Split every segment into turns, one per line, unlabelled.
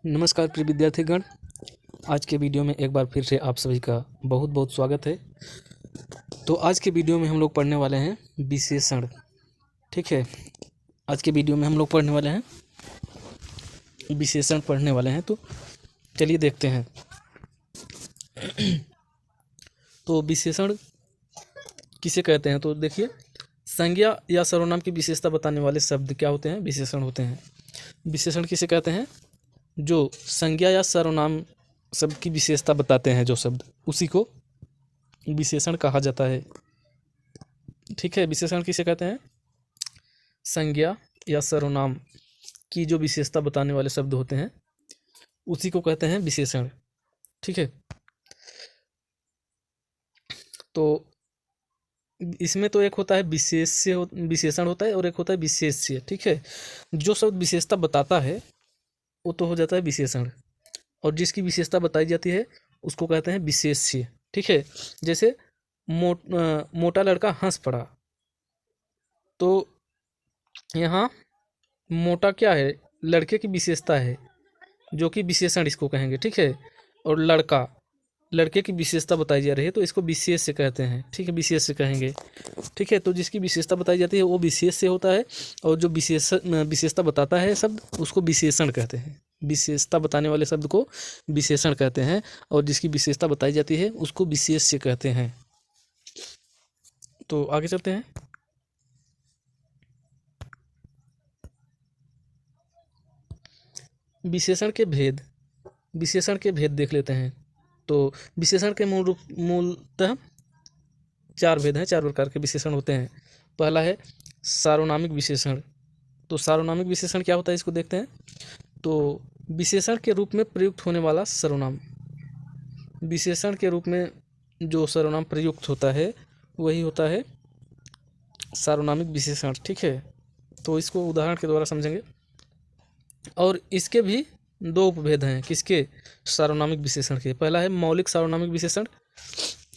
नमस्कार प्रिय विद्यार्थीगण। आज के वीडियो में एक बार फिर से आप सभी का बहुत बहुत स्वागत है। तो आज के वीडियो में हम लोग पढ़ने वाले हैं विशेषण। ठीक है, आज के वीडियो में हम लोग पढ़ने वाले हैं विशेषण पढ़ने वाले हैं। तो चलिए देखते हैं। तो विशेषण किसे कहते हैं? तो देखिए, संज्ञा या सर्वनाम की विशेषता बताने वाले शब्द क्या होते हैं? विशेषण होते हैं। विशेषण किसे कहते हैं? जो संज्ञा या सर्वनाम शब्द की विशेषता बताते हैं जो शब्द, उसी को विशेषण कहा जाता है। ठीक है, विशेषण किसे कहते हैं? संज्ञा या सर्वनाम की जो विशेषता बताने वाले शब्द होते हैं उसी को कहते हैं विशेषण। ठीक है, तो इसमें तो एक होता है विशेषण होता है और एक होता है विशेष्य। ठीक है, जो शब्द विशेषता बताता है वो तो हो जाता है विशेषण, और जिसकी विशेषता बताई जाती है उसको कहते हैं विशेष्य। ठीक है, जैसे मोटा लड़का हंस पड़ा, तो यहाँ मोटा क्या है? लड़के की विशेषता है, जो कि विशेषण इसको कहेंगे। ठीक है, और लड़के की विशेषता बताई जा रही है तो इसको विशेष से कहते हैं। ठीक है, विशेष से कहेंगे। ठीक है, तो जिसकी विशेषता बताई जाती है वो विशेष से होता है, और जो विशेषता बताता है शब्द उसको विशेषण कहते हैं। विशेषता बताने वाले शब्द को विशेषण कहते हैं, और जिसकी विशेषता बताई जाती है उसको विशेष से कहते हैं। तो आगे चलते हैं। विशेषण के भेद देख लेते हैं। तो विशेषण के मूलतः चार भेद हैं, चार प्रकार के विशेषण होते हैं। पहला है सार्वनामिक विशेषण। तो सार्वनामिक विशेषण क्या होता है इसको देखते हैं। तो विशेषण के रूप में प्रयुक्त होने वाला सर्वनाम, विशेषण के रूप में जो सर्वनाम प्रयुक्त होता है वही होता है सार्वनामिक विशेषण। ठीक है, तो इसको उदाहरण के द्वारा समझेंगे। और इसके भी दो उपभेद हैं। किसके? सार्वनामिक विशेषण के। पहला है मौलिक सार्वनामिक विशेषण।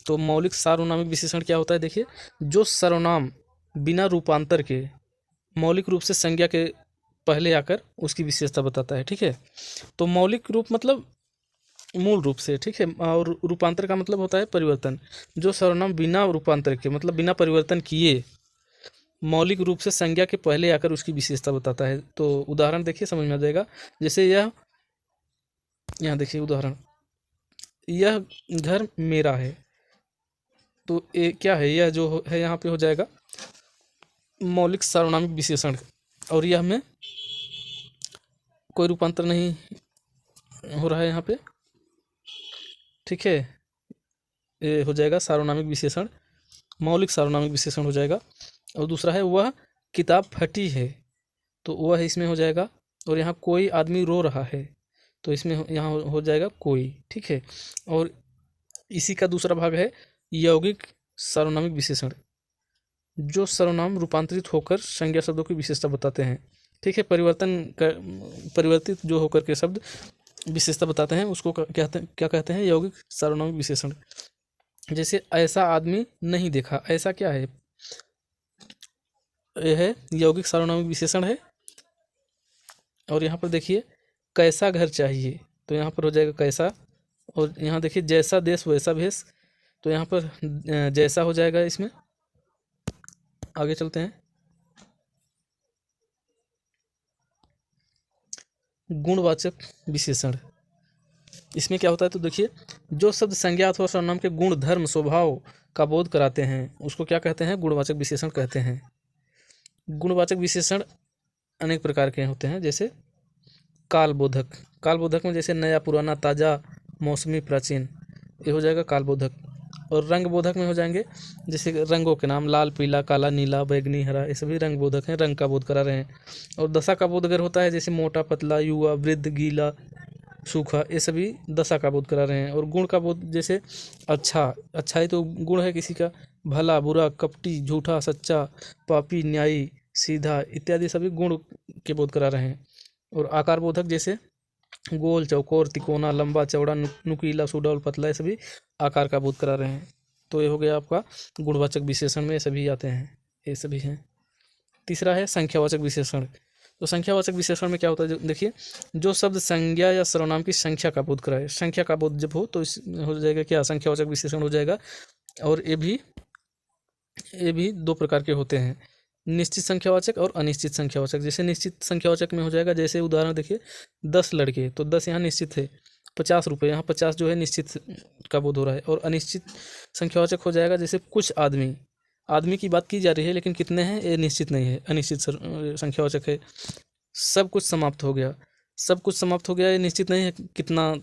तो मौलिक सार्वनामिक विशेषण क्या होता है? देखिए, जो सर्वनाम बिना रूपांतर के मौलिक रूप से संज्ञा के पहले आकर उसकी विशेषता बताता है। ठीक है, तो मौलिक रूप मतलब मूल रूप से। ठीक है, और रूपांतर का मतलब होता है परिवर्तन। जो सर्वनाम बिना रूपांतर के मतलब बिना परिवर्तन किए मौलिक रूप से संज्ञा के पहले आकर उसकी विशेषता बताता है। तो उदाहरण देखिए, समझ में आ जाएगा। जैसे यहाँ देखिए उदाहरण, यह घर मेरा है। तो ये क्या है? यह जो है यहाँ पे हो जाएगा मौलिक सार्वनामिक विशेषण, और यह में कोई रूपांतर नहीं हो रहा है यहाँ पे। ठीक है, ये हो जाएगा सार्वनामिक विशेषण, मौलिक सार्वनामिक विशेषण हो जाएगा। और दूसरा है वह किताब फटी है। तो वह इसमें हो जाएगा, और यहाँ कोई आदमी रो रहा है तो इसमें यहाँ हो जाएगा कोई। ठीक है, और इसी का दूसरा भाग है यौगिक सार्वनामिक विशेषण। जो सर्वनाम रूपांतरित होकर संज्ञा शब्दों की विशेषता बताते हैं। ठीक है, परिवर्तित जो होकर के शब्द विशेषता बताते हैं उसको क्या कहते हैं? यौगिक सार्वनामिक विशेषण। जैसे ऐसा आदमी नहीं देखा। ऐसा क्या है? यह है यौगिक सार्वनामिक विशेषण है। और यहाँ पर देखिए कैसा घर चाहिए, तो यहाँ पर हो जाएगा कैसा। और यहाँ देखिए जैसा देश वैसा भेष, तो यहाँ पर जैसा हो जाएगा इसमें। आगे चलते हैं। गुणवाचक विशेषण, इसमें क्या होता है? तो देखिए, जो शब्द संज्ञा अथवा सर्वनाम के गुण, धर्म, स्वभाव का बोध कराते हैं उसको क्या कहते हैं? गुणवाचक विशेषण कहते हैं। गुणवाचक विशेषण अनेक प्रकार के होते हैं। जैसे कालबोधक में जैसे नया, पुराना, ताज़ा, मौसमी, प्राचीन, ये हो जाएगा कालबोधक। और रंग बोधक में हो जाएंगे जैसे रंगों के नाम, लाल, पीला, काला, नीला, बैगनी, हरा, ये सभी रंग बोधक हैं, रंग का बोध करा रहे हैं। और दशा का बोध अगर होता है जैसे मोटा, पतला, युवा, वृद्ध, गीला, सूखा, ये सभी दशा का बोध करा रहे हैं। और गुण का बोध जैसे अच्छाई तो गुण है किसी का, भला, बुरा, कपटी, झूठा, सच्चा, पापी, न्यायी, सीधा इत्यादि सभी गुण के बोध करा रहे हैं। और आकार बोधक जैसे गोल, चौकोर, तिकोना, लंबा, चौड़ा, नुकीला, सुडौल, पतला, ये सभी आकार का बोध करा रहे हैं। तो ये हो गया आपका गुणवाचक विशेषण में सभी आते हैं, ये सभी हैं। तीसरा है संख्यावाचक विशेषण। तो संख्यावाचक विशेषण में क्या होता है, देखिए, जो शब्द संज्ञा या सर्वनाम की संख्या का बोध कराए, संख्या का बोध जब हो तो इस हो जाएगा क्या, संख्यावाचक विशेषण हो जाएगा। और ये भी दो प्रकार के होते हैं, निश्चित संख्यावाचक और अनिश्चित संख्यावाचक। जैसे निश्चित संख्यावाचक में हो जाएगा, जैसे उदाहरण देखिए, 10 लड़के, तो 10 यहाँ निश्चित है, 50 रुपये, यहाँ 50 जो है निश्चित का बोध हो रहा है। और अनिश्चित संख्यावाचक हो जाएगा, जैसे कुछ आदमी की बात की जा रही है, लेकिन कितने हैं ये निश्चित नहीं है, अनिश्चित संख्यावाचक है। सब कुछ समाप्त हो गया, सब कुछ समाप्त हो गया, ये निश्चित नहीं है कितना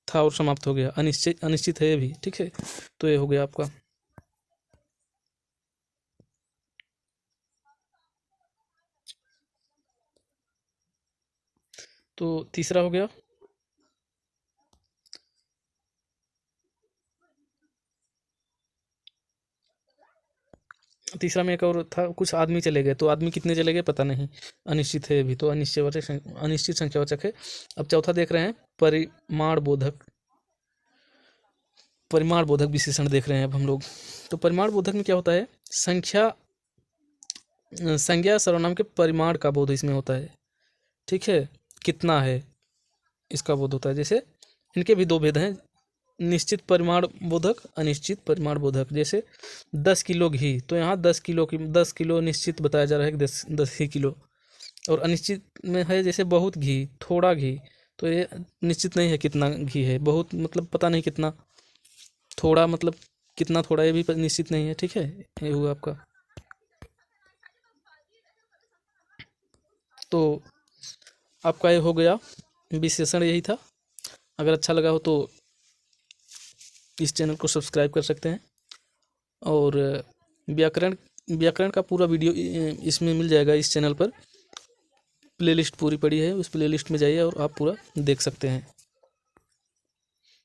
था और समाप्त हो गया, अनिश्चित है ये भी, ठीक है। तो ये हो गया आपका। तो तीसरा हो गया, तीसरा में एक और था, कुछ आदमी चले गए, तो आदमी कितने चले गए पता नहीं, अनिश्चित है भी, तो अनिश्चित संख्यावाचक है। अब चौथा देख रहे हैं, परिमाण बोधक विशेषण देख रहे हैं अब हम लोग। तो परिमाण बोधक में क्या होता है, संज्ञा सर्वनाम के परिमाण का बोध इसमें होता है, ठीक है, कितना है इसका बोध होता है। जैसे इनके भी दो भेद हैं, निश्चित परिमाण बोधक, अनिश्चित परिमाण बोधक। जैसे 10 किलो घी, तो यहाँ 10 किलो निश्चित बताया जा रहा है कि 10 ही किलो। और अनिश्चित में है जैसे बहुत घी, थोड़ा घी, तो ये निश्चित नहीं है कितना घी है, बहुत मतलब पता नहीं कितना, थोड़ा मतलब कितना थोड़ा, ये भी निश्चित नहीं है, ठीक है। ये हुआ आपका। तो आपका ये हो गया विशेषण, यही था। अगर अच्छा लगा हो तो इस चैनल को सब्सक्राइब कर सकते हैं। और व्याकरण का पूरा वीडियो इसमें मिल जाएगा, इस चैनल पर प्लेलिस्ट पूरी पड़ी है, उस प्लेलिस्ट में जाइए और आप पूरा देख सकते हैं।